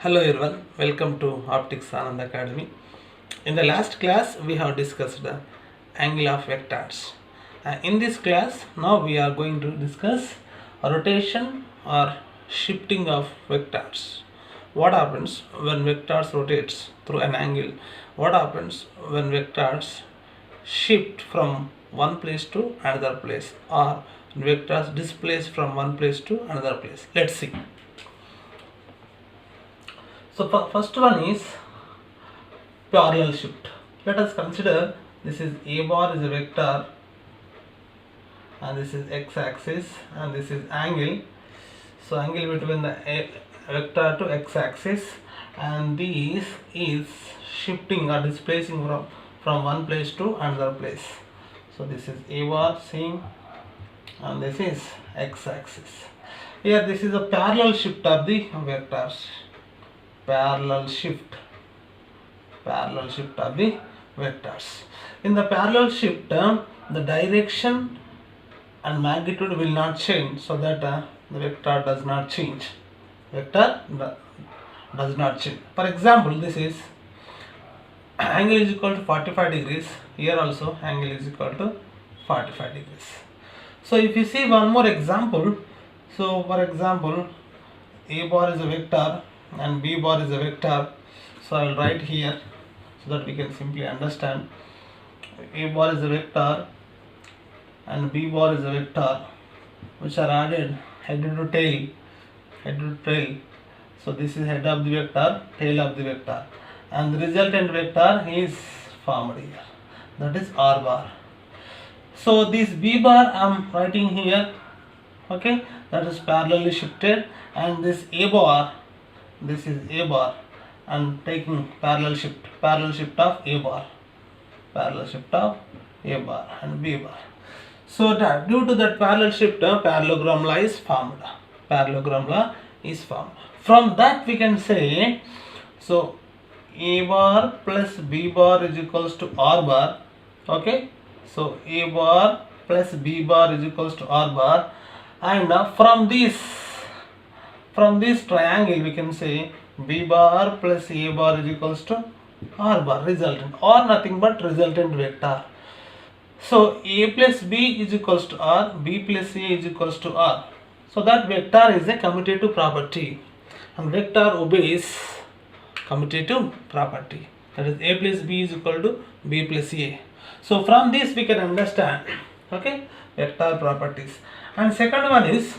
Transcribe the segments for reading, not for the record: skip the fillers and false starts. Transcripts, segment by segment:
Hello everyone, welcome to Optics Anand Academy. In the last class, we have discussed the angle of vectors. In this class, now we are going to discuss rotation or shifting of vectors. What happens when vectors rotates through an angle? What happens when vectors shift from one place to another place, or vectors displace from one place to another place? Let's see. So first one is parallel shift. Let us consider this is a bar is a vector and this is x-axis and this is angle. So angle between the vector to x-axis, and this is shifting or displacing from one place to another place. So this is a bar same and this is x-axis. Here this is a parallel shift of the vectors. Parallel shift of the vectors. In the parallel shift, the direction and magnitude will not change, so that the vector does not change. Does not change. For example, this is angle is equal to 45 degrees. Here also angle is equal to 45 degrees. So if you see one more example, so for example, a bar is a vector and b bar is a vector. So I will write here so that we can simply understand. A bar is a vector and b bar is a vector, which are added head to tail. So this is head of the vector, tail of the vector, and the resultant vector is formed here, that is r bar. So this b bar I am writing here, okay, that is parallelly shifted, and this a bar, this is a bar, and taking parallel shift of a bar, and b bar. So that due to that parallel shift, parallelogram law is formed. From that we can say, so a bar plus b bar is equals to r bar. Okay, so a bar plus b bar is equals to r bar, and from this triangle we can say b bar plus a bar is equals to r bar, resultant, or nothing but resultant vector. So a plus b is equals to r, b plus a is equals to r. So that vector is a commutative property, and vector obeys commutative property, that is a plus b is equal to b plus a. So from this we can understand, okay, vector properties. And second one is,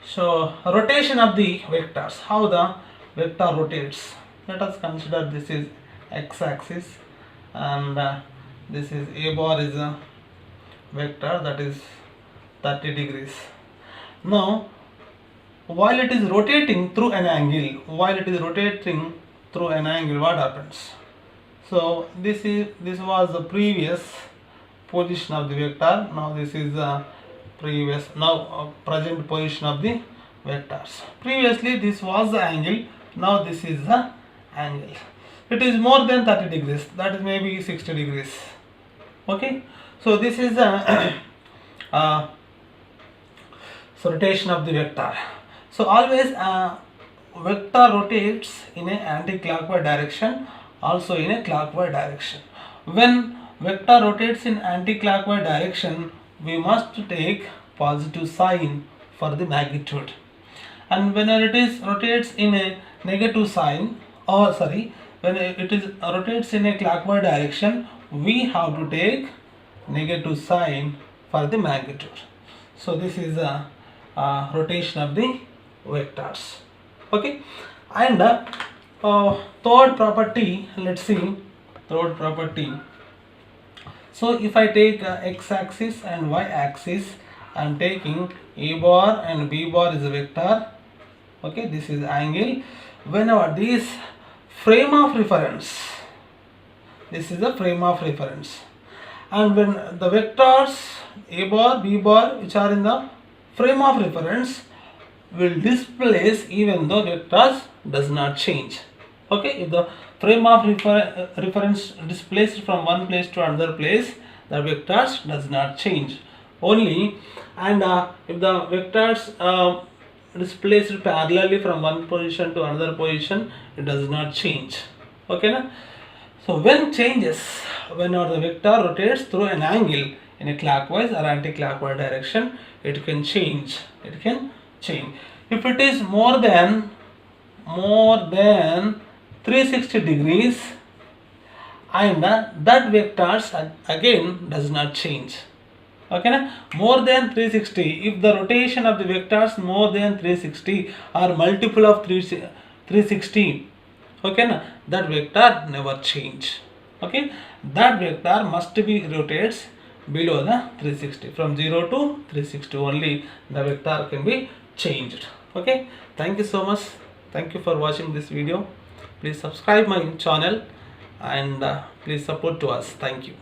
so rotation of the vectors, how the vector rotates. Let us consider this is x-axis and this is a bar is a vector, that is 30 degrees. Now while it is rotating through an angle, what happens? So this was the previous position of the vector. Now this is the present position of the vectors. Previously this was the angle, now this is the angle. It is more than 30 degrees, that is maybe 60 degrees. Okay, so this is the so rotation of the vector. So always vector rotates in an anti-clockwise direction, also in a clockwise direction. When vector rotates in anti-clockwise direction, we must take positive sign for the magnitude, and when it is rotates in a negative sign, when it is rotates in a clockwise direction, we have to take negative sign for the magnitude. So this is a rotation of the vectors. Okay, and third property, let's see, third property. So if I take x-axis and y-axis, I am taking a bar and b bar is a vector. Okay, this is angle. Whenever this frame of reference, this is the frame of reference, and when the vectors a bar, b bar, which are in the frame of reference, will displace even though vectors does not change. Okay, if the frame of reference displaced from one place to another place, the vectors does not change only, and if the vectors displaced parallelly from one position to another position, it does not change. Okay na? So when the vector rotates through an angle in a clockwise or anti-clockwise direction, it can change. It can change. If it is more than 360 degrees, and that vectors again does not change. Okay na? More than 360, if the rotation of the vectors more than 360 or multiple of 360, okay na, that vector never change. Okay, that vector must be rotates below the 360. From 0 to 360 only the vector can be changed. Okay, thank you so much. Thank you for watching this video. Please subscribe my channel and please support to us. Thank you.